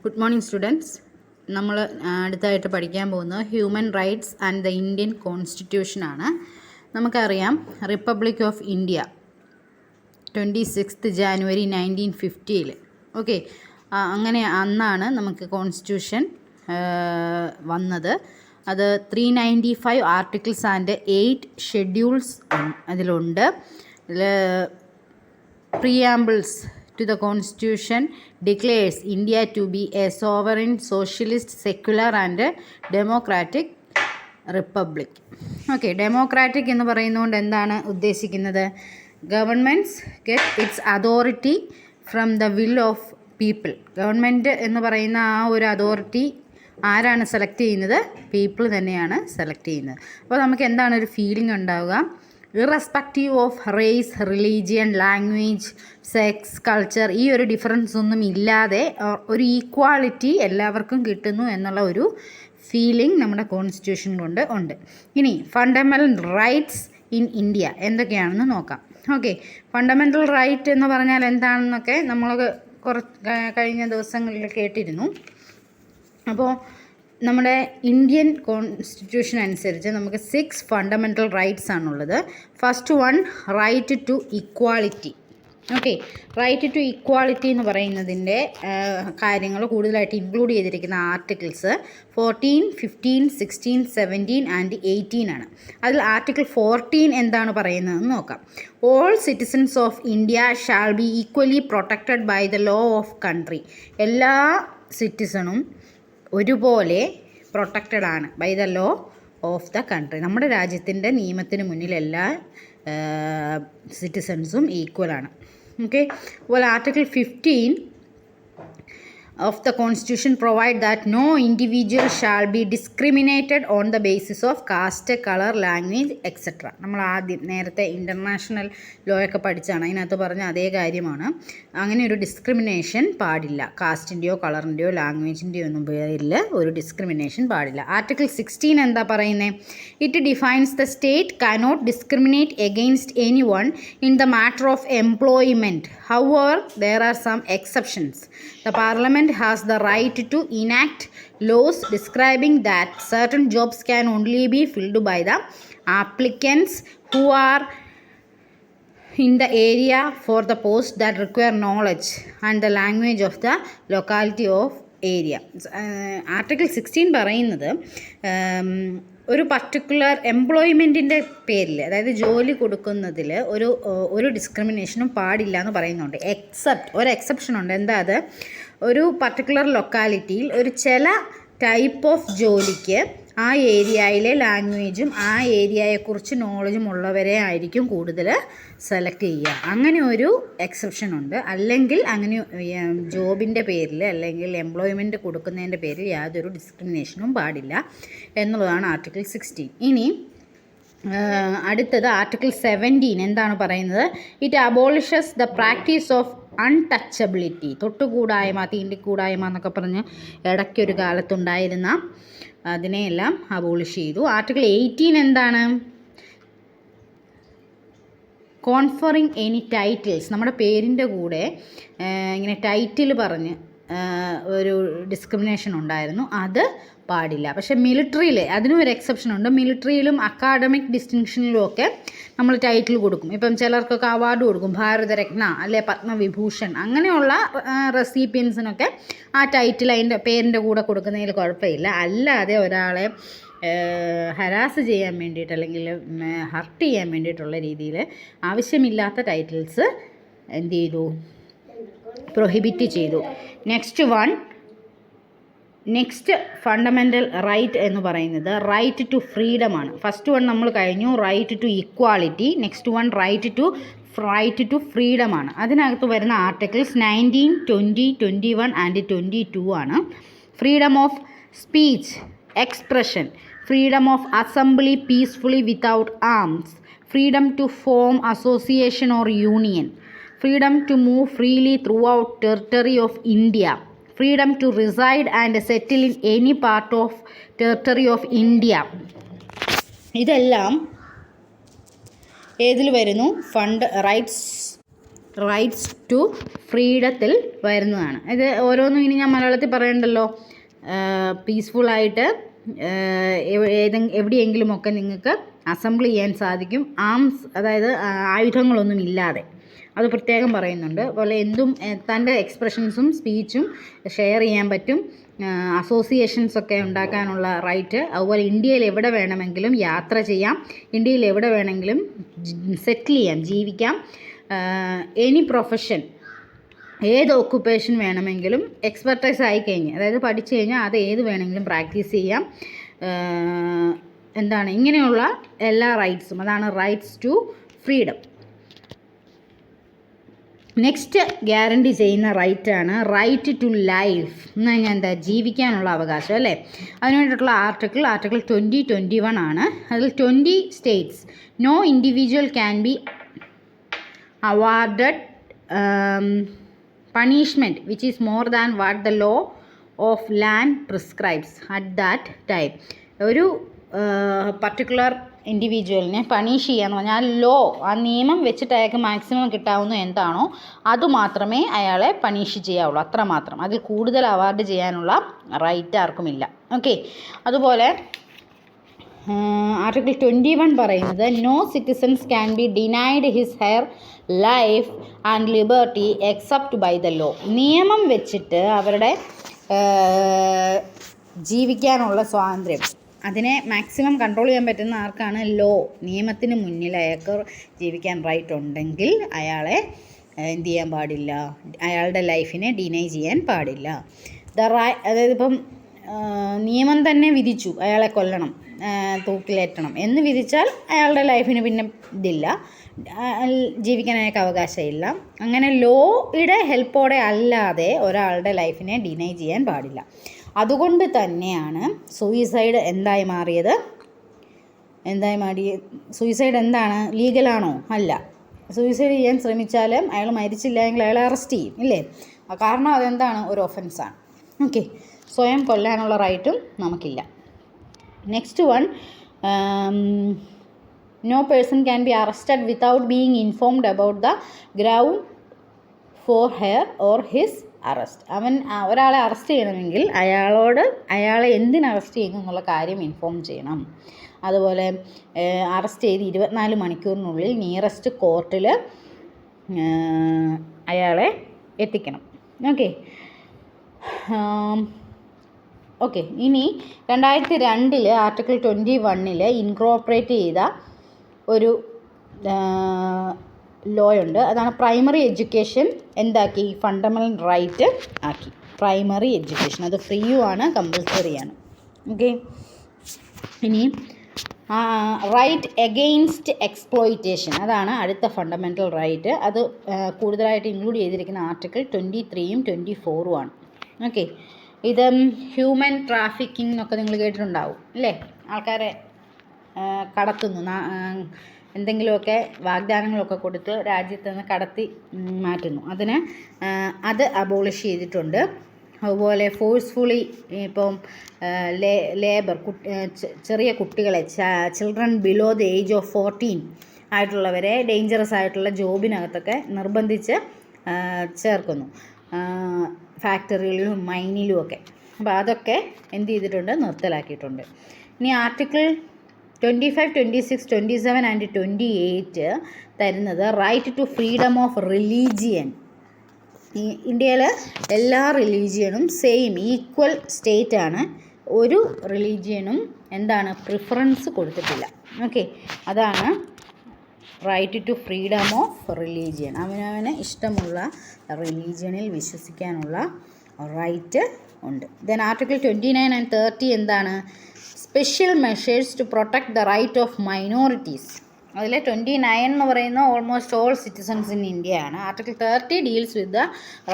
Good morning students. നമ്മൾ അടുത്തായിട്ട് പഠിക്കാൻ പോകുന്നത് human rights and the Indian കോൺസ്റ്റിറ്റ്യൂഷനാണ്. നമുക്കറിയാം republic of India 26 January 1950 okay, അങ്ങനെ അന്നാണ് നമുക്ക് കോൺസ്റ്റിറ്റ്യൂഷൻ വന്നത്. അത് 395 ആർട്ടിക്കിൾസ് ആൻഡ് 8 ഷെഡ്യൂൾസ് അതിലുണ്ട്. പ്രിയാമ്പിൾസ് to the constitution declares India to be a sovereign, socialist, secular and democratic republic. Okay, democratic എന്ന് പറയുന്നതുകൊണ്ട് എന്താണ് ഉദ്ദേശിക്കുന്നത്? Governments get it's authority from the will of people. Government എന്ന് പറയുന്ന ആ ഒരു അതോറിറ്റി ആരാണ് സെലക്ട് ചെയ്യുന്നത്? പീപ്പിൾ തന്നെയാണ് സെലക്ട് ചെയ്യുന്നത്. അപ്പോൾ നമുക്ക് എന്താണ് ഒരു ഫീലിംഗ് ഉണ്ടാവുക? Irrespective of race, religion, language, sex, culture, ഈ ഒരു ഡിഫറൻസ് ഒന്നും ഇല്ലാതെ ഒരു ഈക്വാളിറ്റി എല്ലാവർക്കും കിട്ടുന്നു എന്നുള്ള ഒരു ഫീലിംഗ് നമ്മുടെ കോൺസ്റ്റിറ്റ്യൂഷൻ കൊണ്ട് ഉണ്ട്. ഇനി ഫണ്ടമെൻ്റൽ റൈറ്റ്സ് ഇൻ ഇന്ത്യ എന്തൊക്കെയാണെന്ന് നോക്കാം. ഓക്കെ, ഫണ്ടമെൻ്റൽ റൈറ്റ് എന്ന് പറഞ്ഞാൽ എന്താണെന്നൊക്കെ നമ്മൾ കഴിഞ്ഞ ദിവസങ്ങളിൽ കേട്ടിരുന്നു. അപ്പോൾ നമ്മുടെ ഇന്ത്യൻ കോൺസ്റ്റിറ്റ്യൂഷൻ അനുസരിച്ച് നമുക്ക് 6 ഫണ്ടമെൻ്റൽ റൈറ്റ്സ് ആണുള്ളത്. First one, right to equality. Okay, right to equality എന്ന് പറയുന്നതിൻ്റെ കാര്യങ്ങൾ കൂടുതലായിട്ട് ഇൻക്ലൂഡ് ചെയ്തിരിക്കുന്ന ആർട്ടിക്കിൾസ് 14, 15, 16, 17 ആൻഡ് 18 ആണ്. അതിൽ ആർട്ടിക്കിൾ 14 എന്താണ് പറയുന്നതെന്ന് നോക്കാം. All citizens of India shall be equally protected by the law of country. എല്ലാ സിറ്റിസണും ഒരുപോലെ പ്രൊട്ടക്റ്റഡ് ആണ് by the law of the country. നമ്മുടെ രാജ്യത്തിൻ്റെ നിയമത്തിന് മുന്നിൽ എല്ലാ സിറ്റിസൺസും ഈക്വലാണ്. ഓക്കെ, അതുപോലെ article 15 of the constitution provide that no individual shall be discriminated on the basis of caste, color, language, etc. നമ്മൾ നേരത്തെ ഇൻ്റർനാഷണൽ ലോ ഒക്കെ പഠിച്ചാണ്, അതിനകത്ത് പറഞ്ഞ അതേ കാര്യമാണ്. അങ്ങനെ ഒരു ഡിസ്ക്രിമിനേഷൻ പാടില്ല. കാസ്റ്റിൻ്റെയോ കളറിൻ്റെയോ ലാംഗ്വേജിൻ്റെയോ ഒന്നും പേരിൽ ഒരു ഡിസ്ക്രിമിനേഷൻ പാടില്ല. ആർട്ടിക്കിൾ 16 എന്താ പറയുന്നത്? It defines the state cannot discriminate against anyone in the matter of employment. However, there are some exceptions. The Parliament has the right to enact laws describing that certain jobs can only be filled by the applicants who are in the area for the post that require knowledge and the language of the locality of area. Article 16 പറയുന്നത് ഒരു particular എംപ്ലോയ്മെൻറ്റിൻ്റെ പേരിൽ, അതായത് ജോലി കൊടുക്കുന്നതിൽ ഒരു ഡിസ്ക്രിമിനേഷനും പാടില്ല എന്ന് പറയുന്നുണ്ട്. ഒരു എക്സെപ്ഷൻ ഉണ്ട്. എന്താ അത്? ഒരു പർട്ടിക്കുലർ ലൊക്കാലിറ്റിയിൽ ഒരു ചില ടൈപ്പ് ഓഫ് ജോലിക്ക് ആ ഏരിയയിലെ ലാംഗ്വേജും ആ ഏരിയയെക്കുറിച്ച് നോളജും ഉള്ളവരെ ആയിരിക്കും കൂടുതൽ സെലക്ട് ചെയ്യുക. അങ്ങനെ ഒരു എക്സെപ്ഷൻ ഉണ്ട്. അല്ലെങ്കിൽ അങ്ങനെ ജോബിൻ്റെ പേരിൽ അല്ലെങ്കിൽ എംപ്ലോയ്മെൻറ്റ് കൊടുക്കുന്നതിൻ്റെ പേരിൽ യാതൊരു ഡിസ്ക്രിമിനേഷനും പാടില്ല എന്നുള്ളതാണ് ആർട്ടിക്കിൾ 16. ഇനി അടുത്തത് ആർട്ടിക്കിൾ 17 എന്താണ് പറയുന്നത്? It abolishes the practice of untouchability. തൊട്ടുകൂടായ്മ, തീണ്ടിക്കൂടായ്മ എന്നൊക്കെ പറഞ്ഞ് ഇടയ്ക്കൊരു കാലത്തുണ്ടായിരുന്ന അതിനെയെല്ലാം അബോളിഷ് ചെയ്തു. ആർട്ടിക്കിൾ 18 എന്താണ്? കോൺഫറിങ് എനി ടൈറ്റിൽസ്. നമ്മുടെ പേരിൻ്റെ കൂടെ ഇങ്ങനെ ടൈറ്റിൽ പറഞ്ഞ് ഒരു ഡിസ്ക്രിമിനേഷൻ ഉണ്ടായിരുന്നു, അത് പാടില്ല. പക്ഷേ മിലിറ്ററിയിൽ അതിനും ഒരു എക്സെപ്ഷൻ ഉണ്ട്. മിലിറ്ററിയിലും അക്കാഡമിക് ഡിസ്റ്റിങ്ഷനിലും ഒക്കെ നമ്മൾ ടൈറ്റിൽ കൊടുക്കും. ഇപ്പം ചിലർക്കൊക്കെ അവാർഡ് കൊടുക്കും, ഭാരതരത്ന അല്ലെ പത്മവിഭൂഷൺ, അങ്ങനെയുള്ള റെസിപ്പിയൻസിനൊക്കെ ആ ടൈറ്റിൽ അതിൻ്റെ പേരിൻ്റെ കൂടെ കൊടുക്കുന്നതിൽ കുഴപ്പമില്ല. അല്ലാതെ ഒരാളെ ഹരാസ് ചെയ്യാൻ വേണ്ടിയിട്ട് അല്ലെങ്കിൽ ഹർട്ട് ചെയ്യാൻ വേണ്ടിയിട്ടുള്ള രീതിയിൽ ആവശ്യമില്ലാത്ത ടൈറ്റിൽസ് എന്ത് ചെയ്തു? പ്രൊഹിബിറ്റ് ചെയ്തു. നെക്സ്റ്റ് ഫണ്ടമെൻ്റൽ റൈറ്റ് എന്ന് പറയുന്നത് റൈറ്റ് ടു ഫ്രീഡം ആണ്. ഫസ്റ്റ് വൺ നമ്മൾ കഴിഞ്ഞു, right to equality. Next one right to freedom ആണ്. അതിനകത്ത് വരുന്ന ആർട്ടിക്കിൾസ് 19, 20, 21 ആൻഡ് 22 ആണ്. Freedom of speech, expression, freedom of assembly peacefully without arms, freedom to form association or union, freedom to move freely throughout territory of India, freedom to reside and settle in any part of territory of India. ഇതെല്ലാം ഏതിൽ വരുന്നു? Rights rights to ഫ്രീഡത്തിൽ വരുന്നതാണ്. ഇത് ഓരോന്നും ഇനി ഞാൻ മലയാളത്തിൽ പറയണ്ടല്ലോ. പീസ്ഫുള്ളായിട്ട് എവിടെയെങ്കിലുമൊക്കെ നിങ്ങൾക്ക് അസംബിൾ ചെയ്യാൻ സാധിക്കും, ആംസ് അതായത് ആയുധങ്ങളൊന്നും ഇല്ലാതെ. അത് പ്രത്യേകം പറയുന്നുണ്ട്. അതുപോലെ എന്തും തൻ്റെ എക്സ്പ്രഷൻസും സ്പീച്ചും ഷെയർ ചെയ്യാൻ പറ്റും, അസോസിയേഷൻസൊക്കെ ഉണ്ടാക്കാനുള്ള റൈറ്റ്. അതുപോലെ ഇന്ത്യയിൽ എവിടെ വേണമെങ്കിലും യാത്ര ചെയ്യാം, ഇന്ത്യയിൽ എവിടെ വേണമെങ്കിലും സെറ്റിൽ ചെയ്യാം, ജീവിക്കാം. എനി പ്രൊഫഷൻ, ഏത് ഓക്കുപ്പേഷൻ വേണമെങ്കിലും എക്സ്പെർട്ടൈസ് ആയിക്കഴിഞ്ഞ്, അതായത് പഠിച്ചു കഴിഞ്ഞാൽ അത് ഏത് വേണമെങ്കിലും പ്രാക്ടീസ് ചെയ്യാം. എന്താണ് ഇങ്ങനെയുള്ള എല്ലാ റൈറ്റ്സും, അതാണ് rights to freedom. Next guarantee ചെയ്യുന്ന റൈറ്റാണ് റൈറ്റ് ടു ലൈഫ് എന്ന് പറഞ്ഞാൽ എന്താ, ജീവിക്കാനുള്ള അവകാശം അല്ലേ. അതിന് വേണ്ടിയിട്ടുള്ള ആർട്ടിക്കിൾ 2021 ആണ്. അതിൽ 20 states no individual can be awarded punishment which is more than what the law of land prescribes at that time. ഒരു പർട്ടിക്കുലർ ഇൻഡിവിജ്വലിനെ പണിഷ് ചെയ്യാന്ന് പറഞ്ഞാൽ ലോ, ആ നിയമം വെച്ചിട്ട് അയാൾക്ക് മാക്സിമം കിട്ടാവുന്ന എന്താണോ അതുമാത്രമേ അയാളെ പണിഷ് ചെയ്യാവുള്ളൂ, അത്രമാത്രം. അതിൽ കൂടുതൽ അവാർഡ് ചെയ്യാനുള്ള റൈറ്റ് ആർക്കുമില്ല. ഓക്കെ. അതുപോലെ ആർട്ടിക്കിൾ 21 പറയുന്നത് no citizens can be denied his her life and liberty except by the law. നിയമം വെച്ചിട്ട് അവരുടെ ജീവിക്കാനുള്ള സ്വാതന്ത്ര്യം, അതിനെ മാക്സിമം കൺട്രോൾ ചെയ്യാൻ പറ്റുന്ന ആർക്കാണ്, ലോ. നിയമത്തിന് മുന്നിൽ അയാൾക്ക് ജീവിക്കാൻ റൈറ്റ് ഉണ്ടെങ്കിൽ അയാളെ എന്ത് ചെയ്യാൻ പാടില്ല, അയാളുടെ ലൈഫിനെ ഡിനൈ ചെയ്യാൻ പാടില്ല. അതായത് ഇപ്പം നിയമം തന്നെ വിധിച്ചു അയാളെ കൊല്ലണം, തൂക്കിലേറ്റണം എന്ന് വിധിച്ചാൽ അയാളുടെ ലൈഫിന് പിന്നെ ഇതില്ല, ജീവിക്കാൻ അയാൾക്ക് അവകാശമില്ല. അങ്ങനെ ലോയുടെ ഹെൽപ്പോടെ അല്ലാതെ ഒരാളുടെ ലൈഫിനെ ഡിനൈ ചെയ്യാൻ പാടില്ല. അതുകൊണ്ട് തന്നെയാണ് സൂയിസൈഡ് എന്തായി മാറിയത്. സൂയിസൈഡ് എന്താണ്, ലീഗലാണോ? അല്ല. സൂയിസൈഡ് ചെയ്യാൻ ശ്രമിച്ചാലും അയാൾ മരിച്ചില്ല എങ്കിൽ അയാളെ അറസ്റ്റ് ചെയ്യും, ഇല്ലേ? കാരണം അതെന്താണ്, ഒരു ഒഫൻസാണ്. ഓക്കെ. സ്വയം കൊല്ലാനുള്ള റൈറ്റും നമുക്കില്ല. Next one, no person can be arrested without being informed about the ground for her or his arrest. ഒരാളെ അറസ്റ്റ് ചെയ്യണമെങ്കിൽ അയാളെ എന്തിന് അറസ്റ്റ് ചെയ്യുന്നു എന്നുള്ള കാര്യം ഇൻഫോം ചെയ്യണം. അതുപോലെ അറസ്റ്റ് ചെയ്ത് 24 മണിക്കൂറിനുള്ളിൽ നിയറസ്റ്റ് കോർട്ടിൽ അയാളെ എത്തിക്കണം. ഓക്കെ. ഇനി 2002 ആർട്ടിക്കിൾ 21 ഇൻകോർപ്പറേറ്റ് ചെയ്ത ഒരു ലോ ഉണ്ട്. അതാണ് പ്രൈമറി എഡ്യൂക്കേഷൻ എന്താക്കി, ഫണ്ടമെൻ്റൽ റൈറ്റ് ആക്കി. പ്രൈമറി എഡ്യൂക്കേഷൻ അത് ഫ്രീയുമാണ്, കമ്പൽസറിയാണ്. ഓക്കെ. ഇനി റൈറ്റ് എഗെയിൻസ്റ്റ് എക്സ്പ്ലോയിറ്റേഷൻ, അതാണ് അടുത്ത ഫണ്ടമെൻ്റൽ റൈറ്റ്. അത് കൂടുതലായിട്ട് ഇൻക്ലൂഡ് ചെയ്തിരിക്കുന്ന ആർട്ടിക്കിൾ 23 24 ആണ്. ഓക്കെ. ഇത് ഹ്യൂമൻ ട്രാഫിക്കിംഗ് എന്നൊക്കെ നിങ്ങൾ കേട്ടിട്ടുണ്ടാവും അല്ലേ. ആൾക്കാരെ കടത്തുന്നു, എന്തെങ്കിലുമൊക്കെ വാഗ്ദാനങ്ങളൊക്കെ കൊടുത്ത് രാജ്യത്ത് നിന്ന് കടത്തി മാറ്റുന്നു. അത് അബോളിഷ് ചെയ്തിട്ടുണ്ട്. അതുപോലെ ഫോഴ്സ്ഫുള്ളി ഇപ്പം ലേബർ, ചെറിയ കുട്ടികളെ, children below the age of 14 ആയിട്ടുള്ളവരെ ഡേഞ്ചറസ് ആയിട്ടുള്ള ജോബിനകത്തൊക്കെ നിർബന്ധിച്ച് ചേർക്കുന്നു, ഫാക്ടറികളിലും മൈനിലും ഒക്കെ. അപ്പോൾ അതൊക്കെ എന്ത് ചെയ്തിട്ടുണ്ട്, നിർത്തലാക്കിയിട്ടുണ്ട്. ഇനി ആർട്ടിക്കിൾ 25, 26, 27 ആൻഡ് 28 തരുന്നത് right to freedom of religion. ഇന്ത്യയിൽ എല്ലാ റിലീജിയനും സെയിം ഈക്വൽ സ്റ്റേറ്റ് ആണ്. ഒരു റിലീജിയനും പ്രിഫറൻസ് കൊടുത്തിട്ടില്ല. ഓക്കെ. അതാണ് right to freedom of religion. അവനവന് ഇഷ്ടമുള്ള റിലീജിയനിൽ വിശ്വസിക്കാനുള്ള റൈറ്റ് ഉണ്ട്. ദെൻ ആർട്ടിക്കിൾ 29 ആൻഡ് 30 എന്താണ്, special measures to protect the right of minorities. അതിൽ 29 എന്ന് പറയുന്ന almost all citizens in India ആണ്. Article 30 deals with the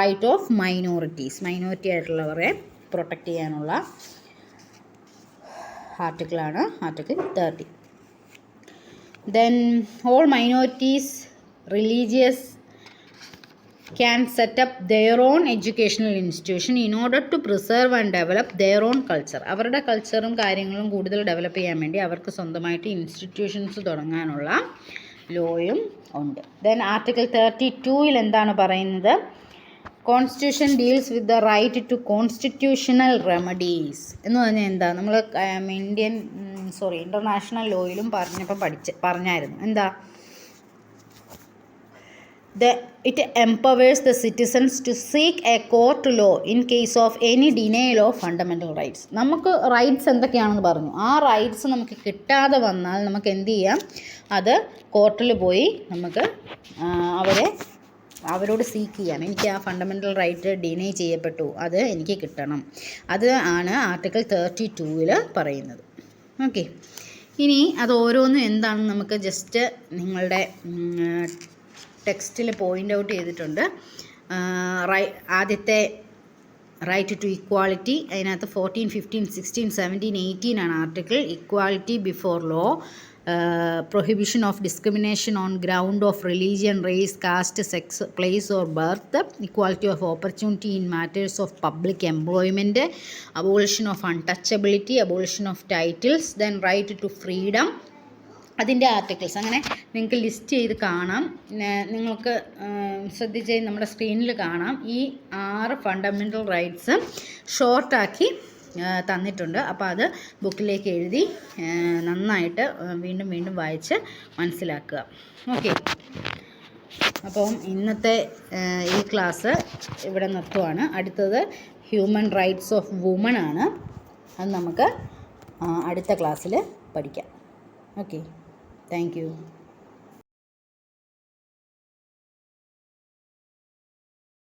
right of minorities, minority ആയിട്ടുള്ളവരെ പ്രൊട്ടക്റ്റ് ചെയ്യാനുള്ള ആർട്ടിക്കിളാണ് article 30. Then all minorities, religious can set up their own educational institution in order to preserve and develop their own culture. അവരുടെ കൾച്ചറും കാര്യങ്ങളും കൂടുതൽ develop ചെയ്യാൻ വേണ്ടി അവർക്ക് സ്വന്തമായിട്ട് ഇൻസ്റ്റിറ്റ്യൂഷൻസ് തുടങ്ങാനുള്ള ലോയും ഉണ്ട്. ദെൻ ആർട്ടിക്കിൾ 32-ൽ എന്താണ് പറയുന്നത്? Constitution deals with the right to constitutional remedies എന്ന് പറഞ്ഞാൽ എന്താ? നമ്മൾ ഇൻ്റർനാഷണൽ ലോയിലും പറഞ്ഞായിരുന്നു. എന്താ? It empowers the citizens to seek a court law in case of any denial of fundamental rights. നമുക്ക് റൈറ്റ്സ് എന്തൊക്കെയാണെന്ന് പറഞ്ഞു. ആ റൈറ്റ്സ് നമുക്ക് കിട്ടാതെ വന്നാൽ നമുക്ക് എന്ത് ചെയ്യാം? അത് കോർട്ടിൽ പോയി നമുക്ക് അവരോട് സീക്ക് ചെയ്യാം. എനിക്ക് ആ ഫണ്ടമെൻ്റൽ റൈറ്റ് ഡിനൈ ചെയ്യപ്പെട്ടു, അത് എനിക്ക് കിട്ടണം. അത് ആണ് ആർട്ടിക്കിൾ 32-ൽ പറയുന്നത്. ഓക്കെ, ഇനി അത് ഓരോന്നും എന്താണെന്ന് നമുക്ക് ജസ്റ്റ് നിങ്ങളുടെ ടെക്സ്റ്റിൽ പോയിൻ്റ് ഔട്ട് ചെയ്തിട്ടുണ്ട്. ആദ്യത്തെ റൈറ്റ് ടു ഇക്വാളിറ്റി, അതിനകത്ത് 14, 15, 16, 17, 18 ആണ് article. Equality before law, prohibition of discrimination on ground of religion, race, caste, sex, place or birth, equality of opportunity in matters of public employment, abolition of untouchability, abolition of titles, then right to freedom. അതിൻ്റെ articles അങ്ങനെ നിങ്ങൾക്ക് list ചെയ്ത് കാണാം. നിങ്ങൾക്ക് ശ്രദ്ധിച്ച് നമ്മുടെ സ്ക്രീനിൽ കാണാം. ഈ 6 ഫണ്ടമെൻ്റൽ റൈറ്റ്സ് ഷോർട്ടാക്കി തന്നിട്ടുണ്ട്. അപ്പോൾ അത് ബുക്കിലേക്ക് എഴുതി നന്നായിട്ട് വീണ്ടും വീണ്ടും വായിച്ച് മനസ്സിലാക്കുക. ഓക്കെ, അപ്പം ഇന്നത്തെ ഈ ക്ലാസ് ഇവിടെ നിർത്തുവാണ്. അടുത്തത് ഹ്യൂമൻ റൈറ്റ്സ് ഓഫ് വുമൺ ആണ്. അത് നമുക്ക് അടുത്ത ക്ലാസ്സിൽ പഠിക്കാം. Okay, thank you.